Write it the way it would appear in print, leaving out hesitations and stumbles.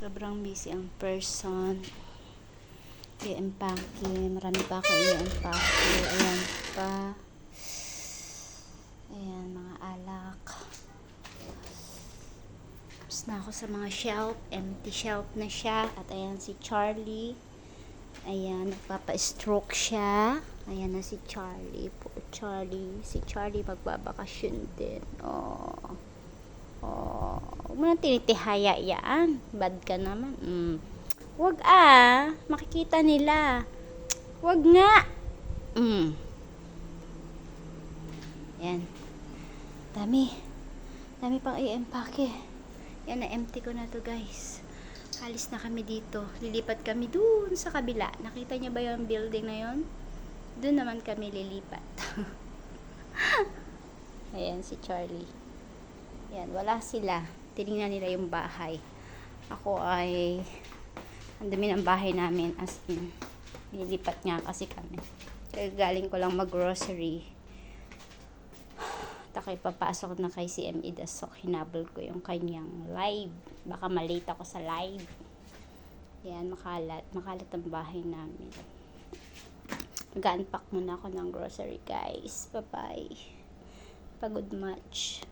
Sobrang busy ang person. I-empake. Marami pa ako i-empake. Ayan pa. Ayan, mga alak. Tapos na ako sa mga shelf. Empty shelf na siya. At ayan si Charlie. Ayan, nagpapa-stroke siya. Ayan na si Charlie po. Si Charlie magbabakasyon din. Oh. Huwag mo nang tinitihaya yan. Bad ka naman. Huwag makikita nila. Huwag nga. Yan. Dami pang i-empake. Yan, na-empty ko na to guys. Alis na kami dito. Lilipat kami dun sa kabila. Nakita niyo ba yung building na yon? Dun naman kami lilipat. Ayan si Charlie. Yan, wala sila. Tinignan nila yung bahay. Ako ay ang dami ng bahay namin, as in nilipat nga kasi kami. Kaya galing ko lang mag-grocery. Takay papasok na kay CME Dasok. Hinabol ko yung kanyang live. Baka malate ako sa live. Yan, makalat ang bahay namin. Mag-unpack muna ako ng grocery guys. Bye bye. Pagod much.